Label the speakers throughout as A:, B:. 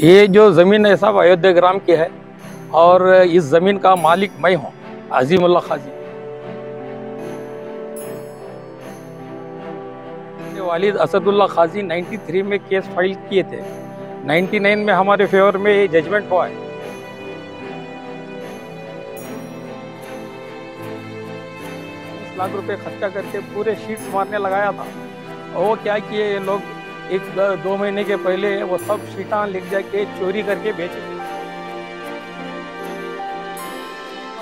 A: ये जो ज़मीन है सब अयोध्या ग्राम की है और इस ज़मीन का मालिक मैं हूँ, अजीमुल्लाह खाजी। मेरे वालिद असदुल्ला खाजी 93 में केस फाइल किए थे। 99 में हमारे फेवर में जजमेंट हुआ है। 20 लाख रुपए खर्चा करके पूरे शीट्स मारने लगाया था। और वो क्या किए ये लोग, एक दो महीने के पहले वो सब शीटा लिख जाके चोरी करके बेचे।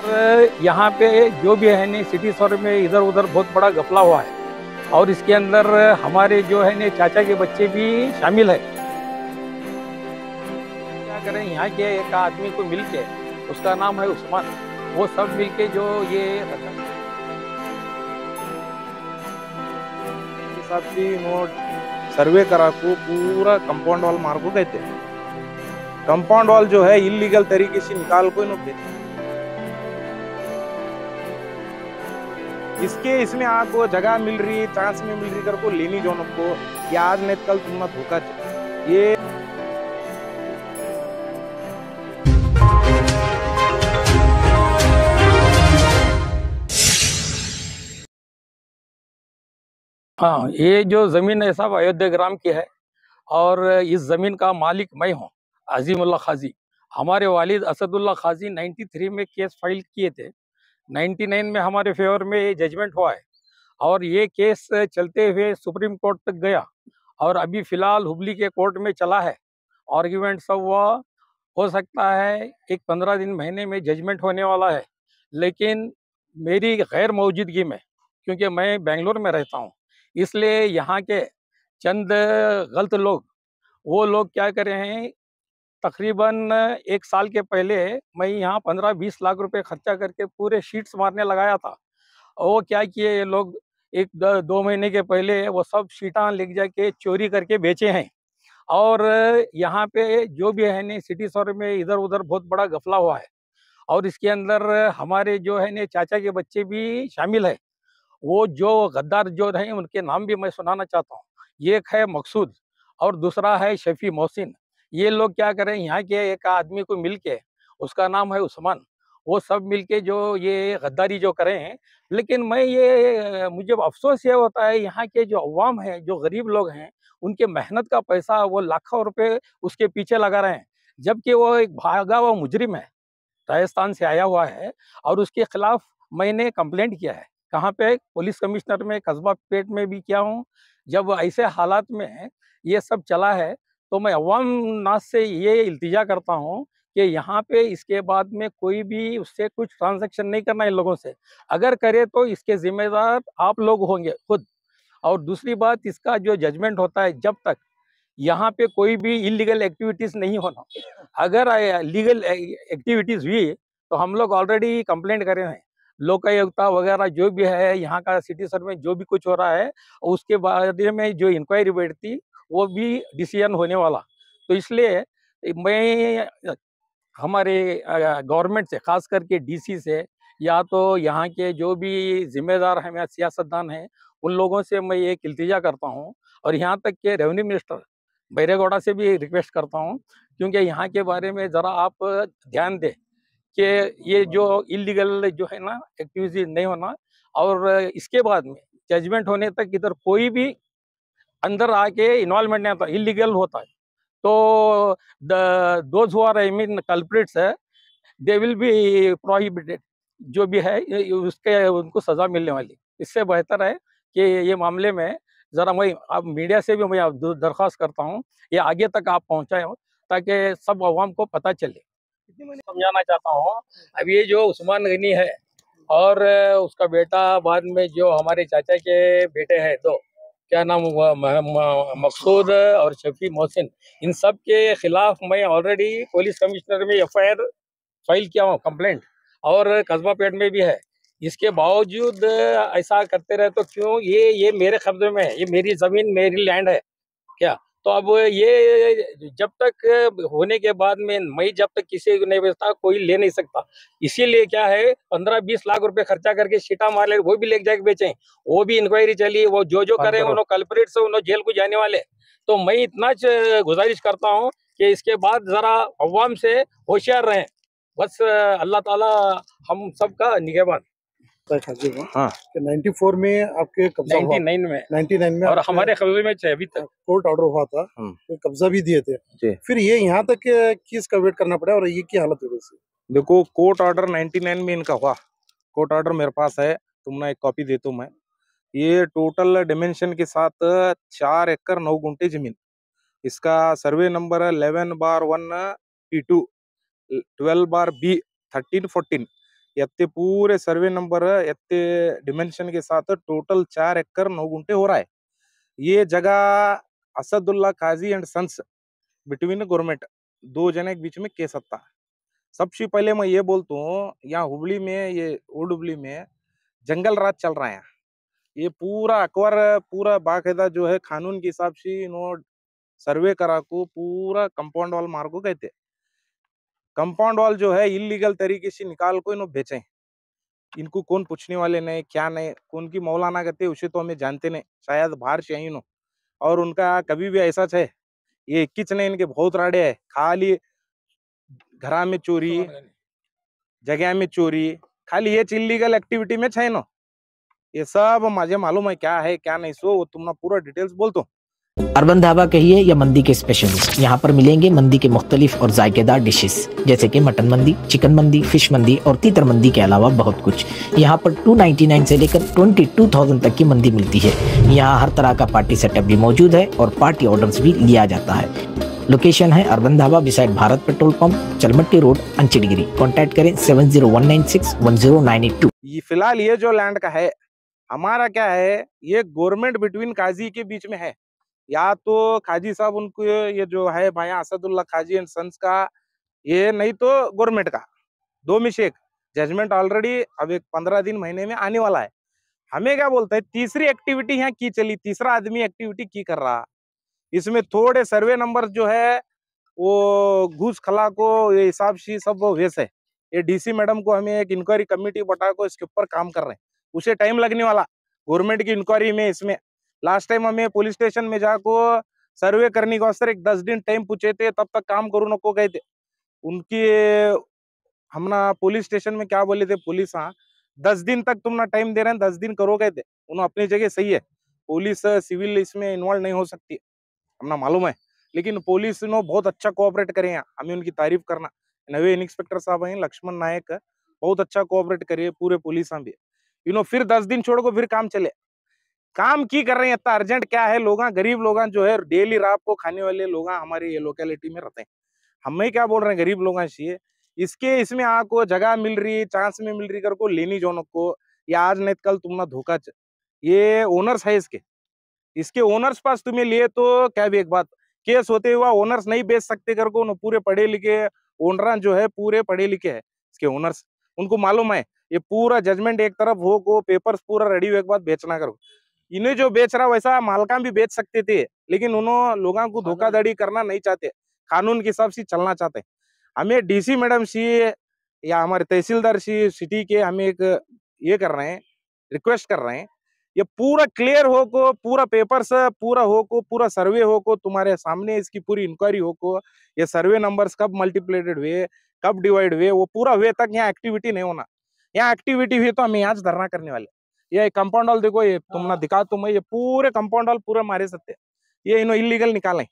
A: और यहाँ पे जो भी है नहीं सिटी शहर में इधर उधर बहुत बड़ा घपला हुआ है और इसके अंदर हमारे जो है नहीं चाचा के बच्चे भी शामिल है। क्या करें, यहाँ के एक आदमी को मिलके, उसका नाम है उस्मान, वो सब मिलके जो ये
B: सर्वे करा को पूरा कंपाउंड वॉल मार को देते हैं। कंपाउंड वॉल जो है इलीगल तरीके से निकाल को देते हैं। इसमें आपको जगह मिल रही है, चांस में मिल रही कर को लेनी जो को ये आज नहीं कल तुम धोखा ये
A: हाँ, ये जो ज़मीन है सब अयोध्या ग्राम की है और इस ज़मीन का मालिक मैं हूँ, अजीमुल्लाह खाजी। हमारे वालिद असदुल्ला खाजी 93 में केस फाइल किए थे। 99 में हमारे फेवर में जजमेंट हुआ है और ये केस चलते हुए सुप्रीम कोर्ट तक गया और अभी फ़िलहाल हुबली के कोर्ट में चला है। आर्ग्यूमेंट सब हुआ, हो सकता है एक 15 दिन महीने में जजमेंट होने वाला है। लेकिन मेरी गैर मौजूदगी में, क्योंकि मैं बेंगलोर में रहता हूँ, इसलिए यहाँ के चंद गलत लोग, वो लोग क्या कर रहे हैं, तकरीबन एक साल के पहले मैं यहाँ 15-20 लाख रुपए खर्चा करके पूरे शीट्स मारने लगाया था। और वो क्या किए ये लोग, एक दो महीने के पहले वो सब शीटा लिख जाके चोरी करके बेचे हैं। और यहाँ पे जो भी है नहीं सिटी शहर में इधर उधर बहुत बड़ा घपला हुआ है और इसके अंदर हमारे जो है नहीं चाचा के बच्चे भी शामिल है। वो जो गद्दार जो हैं उनके नाम भी मैं सुनाना चाहता हूँ। एक है मकसूद और दूसरा है शफी मोहसिन। ये लोग क्या करें, यहाँ के एक आदमी को मिलके, उसका नाम है उस्मान, वो सब मिलके जो ये गद्दारी जो करें हैं। लेकिन मुझे अफसोस ये होता है, यहाँ के जो अवाम है, जो गरीब लोग हैं, उनके मेहनत का पैसा वो लाखों रुपए उसके पीछे लगा रहे हैं, जबकि वो एक भागा हुआ मुजरिम है, राजस्थान से आया हुआ है और उसके खिलाफ मैंने कंप्लेंट किया है। कहाँ पे? पुलिस कमिश्नर में, कस्बा पेट में भी किया हूँ। जब ऐसे हालात में ये सब चला है तो मैं अवाम नास से ये इल्तिजा करता हूँ कि यहाँ पे इसके बाद में कोई भी उससे कुछ ट्रांजैक्शन नहीं करना इन लोगों से। अगर करे तो इसके जिम्मेदार आप लोग होंगे खुद। और दूसरी बात, इसका जो जजमेंट होता है, जब तक यहाँ पे कोई भी इलीगल एक्टिविटीज नहीं होना, अगर लीगल एक्टिविटीज हुई तो हम लोग ऑलरेडी कंप्लेंट करे हैं। लोकायुक्ता वगैरह जो भी है यहाँ का सिटी सर में जो भी कुछ हो रहा है, उसके बारे में जो इंक्वायरी बैठती वो भी डिसीजन होने वाला। तो इसलिए मैं हमारे गवर्नमेंट से, खास करके डीसी से, या तो यहाँ के जो भी जिम्मेदार हैं या सियासतदान हैं, उन लोगों से मैं एक इल्तिजा करता हूँ और यहाँ तक के रेवेन्यू मिनिस्टर बैरेगौड़ा से भी रिक्वेस्ट करता हूँ, क्योंकि यहाँ के बारे में ज़रा आप ध्यान दें कि ये जो इलीगल जो है ना एक्टिविटीज नहीं होना। और इसके बाद में जजमेंट होने तक इधर कोई भी अंदर आके इन्वॉल्वमेंट नहीं आता, इलीगल होता है तो those who are I mean culprits है, दे विल बी प्रोहिबिटेड। जो भी है उसके उनको सजा मिलने वाली। इससे बेहतर है कि ये मामले में ज़रा मैं आप मीडिया से भी मैं दरख्वास्त करता हूँ, ये आगे तक आप पहुँचाएं ताकि सब अवाम को पता चले। समझाना चाहता हूँ, अब ये जो उस्मान गनी है और उसका बेटा, बाद में जो हमारे चाचा के बेटे हैं दो, क्या नाम हुआ, मकसूद और शफी मोहसिन, इन सब के खिलाफ मैं ऑलरेडी पुलिस कमिश्नर में एफआईआर फाइल किया हूँ, कंप्लेंट, और कस्बा पेट में भी है। इसके बावजूद ऐसा करते रहे तो क्यों? ये मेरे कब्जे में है, ये मेरी जमीन, मेरी लैंड है क्या? तो अब ये जब तक होने के बाद में मैं जब तक किसी को नहीं बेचता, कोई ले नहीं सकता। इसीलिए क्या है, 15-20 लाख रुपए खर्चा करके सीटा मार ले, वो भी ले जाके बेचें, वो भी इंक्वायरी चली, वो जो करे उन्होंने कल्प्रिट से उन्होंने जेल को जाने वाले। तो मैं इतना गुजारिश करता हूँ कि इसके बाद जरा अवाम से होशियार रहें। बस अल्लाह ताला हम सबका निगहबान।
B: हाँ,
C: कि 94 में आपके कब्जा हुआ,
A: 99 में
C: 99 में
A: और
C: आपके
A: हमारे कब्जे में अभी तक
C: कोर्ट ऑर्डर हुआ था, तो कब्जा भी दिए थे।
B: जी।
C: फिर ये यहाँ तक किस का वेट करना पड़ा और ये की हालत हो गई थी?
B: देखो, कोर्ट ऑर्डर 99 में इनका हुआ। कोर्ट ऑर्डर मेरे पास है, तुमने एक कॉपी देता हूँ मैं। ये टोटल डिमेंशन के साथ 4 एकड़ 9 गुंठे जमीन। इसका सर्वे नंबर 11/1 P2 12/B 1314 यत्ते पूरे सर्वे नंबर यत्ते डिमेंशन के साथ टोटल 4 एकड़ 9 गुंठे हो रहा है। ये जगह असदुल्ला काजी एंड सन्स बिटवीन गवर्नमेंट, 2 जने के बीच में केस आता है। सबसे पहले मैं ये बोलता हूँ, यहाँ हुबली में, ये ओल्ड हुबली में जंगल राज चल रहा है। ये पूरा अकबर पूरा बाकायदा जो है कानून के हिसाब से इन्हों सर्वे करा को पूरा कंपाउंड वॉल मार को कहते। कंपाउंड वॉल जो है इलीगल तरीके से निकाल को इन्हों बेचे। इनको कौन पूछने वाले नहीं, क्या नहीं, कौन की मौलाना कहते उसे तो हमें जानते नहीं, शायद बाहर से आई नो। और उनका कभी भी ऐसा है, ये 21 ने इनके बहुत राड़े है, खाली घरा में चोरी, जगह में चोरी, खाली ये इलीगल एक्टिविटी में है नो। ये सब मुझे मालूम है क्या है क्या नहीं, सो तुमने पूरा डिटेल्स बोल दो।
D: अर्बन ढाबा कहिए या मंदी के स्पेशलिस्ट, यहाँ पर मिलेंगे मंदी के मुख्तलिफ और जायकेदार डिशेस, जैसे कि मटन मंदी, चिकन मंदी, फिश मंदी और तीतर मंदी के अलावा बहुत कुछ। यहाँ पर 299 से लेकर 22,000 तक की मंदी मिलती है। यहाँ हर तरह का पार्टी सेटअप भी मौजूद है और पार्टी ऑर्डर्स भी लिया जाता है। लोकेशन है urban dhaba beside Bharat petrol pump, Chalmatti road, Anchidigiri. Contact करें 7019610982।
B: ये फिलहाल ये जो लैंड का है हमारा क्या है, ये गवर्नमेंट बिटवीन काजी के बीच में है। या तो काजी साहब उनको ये जो है भाया असदुल्ला काजी एंड सन्स का, ये नहीं तो गवर्नमेंट का, दो में से एक। जजमेंट ऑलरेडी अब एक 15 दिन महीने में आने वाला है। हमें क्या बोलते हैं, तीसरी एक्टिविटी यहाँ की चली, तीसरा आदमी एक्टिविटी की कर रहा। इसमें थोड़े सर्वे नंबर जो है वो घूस खला को ये हिसाब से सब वैसे है। ये डीसी मैडम को हमें एक इंक्वायरी कमेटी बता को इसके ऊपर काम कर रहे हैं, उसे टाइम लगने वाला गवर्नमेंट की इंक्वायरी में। इसमें लास्ट टाइम हमें पुलिस स्टेशन में जाको सर्वे करने के वास्ते 10 दिन टाइम पूछे थे, तब तक काम करो नको गए थे। उनकी हमना पुलिस स्टेशन में क्या बोले थे पुलिस, हाँ 10 दिन तक तुमना टाइम दे रहे हैं, 10 दिन करो गए थे। उन्होंने अपनी जगह सही है, पुलिस सिविल इसमें इन्वॉल्व नहीं हो सकती, हमना मालूम है। लेकिन पुलिस ने बहुत अच्छा कोऑपरेट करे हैं, हमें उनकी तारीफ करना। नवे इंस्पेक्टर साहब हैं लक्ष्मण नायक, बहुत अच्छा कोऑपरेट करिए पूरे पुलिस भी। फिर 10 दिन छोड़ को फिर काम चले। काम की कर रहे हैं, इतना अर्जेंट क्या है। लोग गरीब लोग जो है डेली रात को खाने वाले लोग हमारे ये लोकेलिटी में रहते हैं। हमें क्या बोल रहे हैं गरीब लोग से, इसके इसमें आपको जगह मिल रही, चांस में मिल रही कर को लेनी जोन को, या आज नहीं कल तुमना धोखा ये ओनर्स है इसके ओनर्स पास तुम्हें लिए तो क्या भी एक बात, केस होते हुआ ओनर्स नहीं बेच सकते कर को। पूरे पढ़े लिखे ओनर जो है पूरे पढ़े लिखे है इसके ओनर्स, उनको मालूम है ये पूरा जजमेंट एक तरफ हो को पेपर्स पूरा रेडी हो एक बात बेचना करो। इन्हें जो बेच रहा वैसा मालका भी बेच सकते थे, लेकिन उन्होंने लोगों को धोखाधड़ी करना नहीं चाहते, कानून के हिसाब से चलना चाहते। हमें डीसी मैडम सी या हमारे तहसीलदार सी सिटी के हमें एक ये कर रहे हैं, रिक्वेस्ट कर रहे हैं, ये पूरा क्लियर हो को, पूरा पेपर्स पूरा हो को, पूरा सर्वे हो को, तुम्हारे सामने इसकी पूरी इंक्वायरी हो को, ये सर्वे नंबर्स कब मल्टीप्लेटेड हुए, कब डिवाइड हुए, वो पूरा हुए तक यहाँ एक्टिविटी नहीं होना। यहाँ एक्टिविटी हुई तो हम यहाँ धरना करने वाले। ये कंपाउंड वॉल देखो, ये तुमने दिखा तुम, ये पूरे कंपाउंड वॉल पूरे मारे सकते, ये इन्हों इलीगल निकाल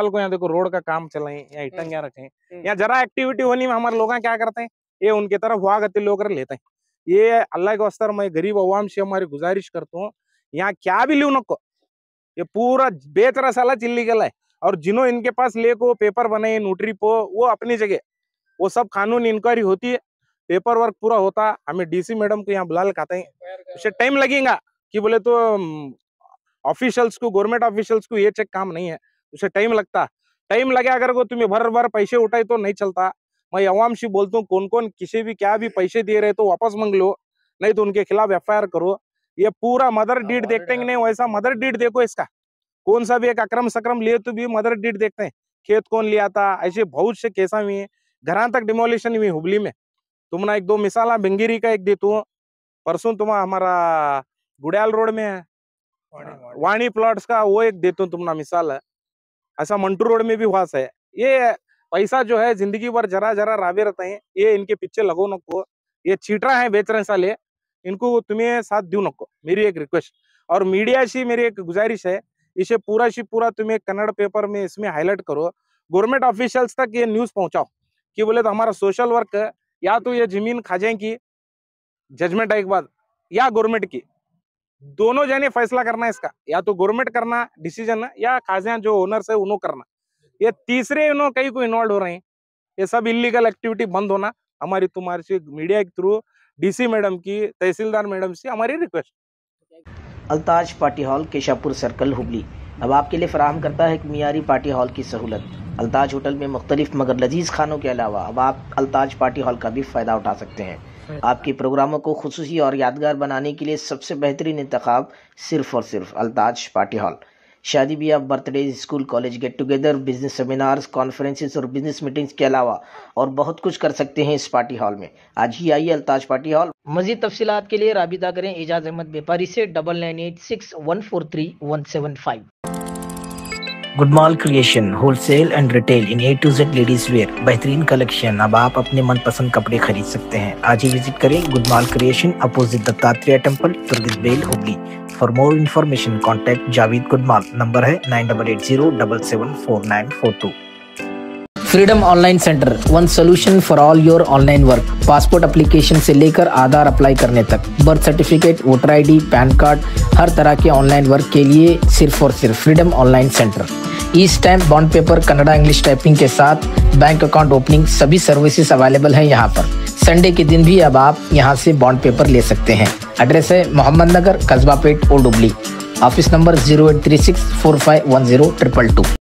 B: को यहाँ देखो रोड का काम चलाए, यहाँ इटंगिया रखे, यहाँ जरा एक्टिविटी होनी में हमारे लोग क्या करते हैं, ये उनके तरफ हुआ गति लोग लेते हैं। ये अल्लाह के वास्ते मैं गरीब अवाम से हमारी गुजारिश करता हूँ, यहाँ क्या भी लियो नको, ये पूरा बेच रहा साला इलीगल है। और जिन्हों इनके पास ले को पेपर बनाए नोटरी पो, वो अपनी जगह, वो सब कानून इंक्वायरी होती है, पेपर वर्क पूरा होता। हमें डीसी मैडम को यहाँ बुला लेते हैं, उसे टाइम लगेगा कि बोले तो ऑफिशियल्स को, गवर्नमेंट ऑफिशियल्स को ये चेक काम नहीं है, उसे टाइम लगता। टाइम लगे अगर को तुम्हें भर पैसे उठाए तो नहीं चलता। मैं अवाम से बोलता हूँ, कौन कौन किसी भी क्या भी पैसे दे रहे तो वापस मांग लो, नहीं तो उनके खिलाफ एफआईआर करो। ये पूरा मदर डीड देखते हैं नहीं, वैसा मदर डीड देखो इसका, कौन सा भी एक अक्रम सकरम लिए तो भी मदर डीड देखते हैं, खेत कौन लिया था, ऐसे बहुत से केसा हुए हैं, घर तक डिमोलिशन हुई हुबली में। तुमने एक दो मिसाल बेंगेरी का एक देता हूँ, परसों तुम हमारा गुड़ियाल रोड में है वाणी प्लॉट्स का वो एक देता हूँ तुमना मिसाल है। ऐसा मंटू रोड में भी हुआ है, ये पैसा जो है जिंदगी भर जरा जरा रावे रहते हैं, ये इनके पीछे लगो नको, ये चीटरा है बेच रहे साले, इनको तुम्हें साथ दू नको, मेरी एक रिक्वेस्ट। और मीडिया से मेरी एक गुजारिश है, इसे पूरा तुम्हें कन्नड़ पेपर में इसमें हाईलाइट करो, गवर्नमेंट ऑफिशियल्स तक ये न्यूज पहुंचाओ कि बोले तो हमारा सोशल वर्क या तो ये जमीन खाजे की जजमेंट आने के बाद या गवर्नमेंट की, दोनों जने फैसला करना है इसका, या तो गवर्नमेंट करना डिसीजन या खाजियां जो ओनर्स है उन्होंने करना। ये तीसरे उन्होंने कहीं को इन्वॉल्व हो रहे हैं, ये सब इलीगल एक्टिविटी बंद होना हमारी तुम्हारे से मीडिया के थ्रू डीसी मैडम की, तहसीलदार मैडम से हमारी request.
D: Altaj party hall, Keshapur circle, Hubli अब आपके लिए फराहम करता है एक मियारी पार्टी हॉल की सहूलत। अल्ताज होटल में मुख्तलिफ मगर लजीज खानों के अलावा अब आप अल्ताज पार्टी हॉल का भी फ़ायदा उठा सकते हैं। आपके प्रोग्रामों को खुसूसी और यादगार बनाने के लिए सबसे बेहतरीन इंतखाब सिर्फ और सिर्फ अल्ताज पार्टी हॉल। शादी ब्याह, birthday, school college get together, business seminars, conferences और बिजनेस मीटिंग्स के अलावा और बहुत कुछ कर सकते हैं इस पार्टी हॉल में। आज ही आइए अल्ताज पार्टी हॉल। मजीद तफसीलात के लिए राबिता करें एजाज अहमद व्यापारी से 9986143175। Goodmal creation, wholesale and retail in A to Z ladies wear, बेहतरीन कलेक्शन। अब आप अपने मनपसंद कपड़े खरीद सकते हैं। आज ही विजिट करें Goodmal creation, opposite Dattatreya temple, तुर्गिस बेल, Hubli. For more information contact Javed Goodmal, number है 9880774942। Freedom online centre, one solution for all your online work. Passport application से लेकर आधार अप्लाई करने तक, birth certificate, voter ID, pan card, हर तरह के ऑनलाइन वर्क के लिए सिर्फ और सिर्फ freedom online centre. E stamp, bond paper, Kannada English typing के साथ बैंक अकाउंट ओपनिंग, सभी सर्विसेज अवेलेबल है यहाँ पर। संडे के दिन भी अब आप यहाँ से बॉन्ड पेपर ले सकते हैं। एड्रेस है Mohammed Nagar, Kasba Pet, old Hubli. Office number 0836451022।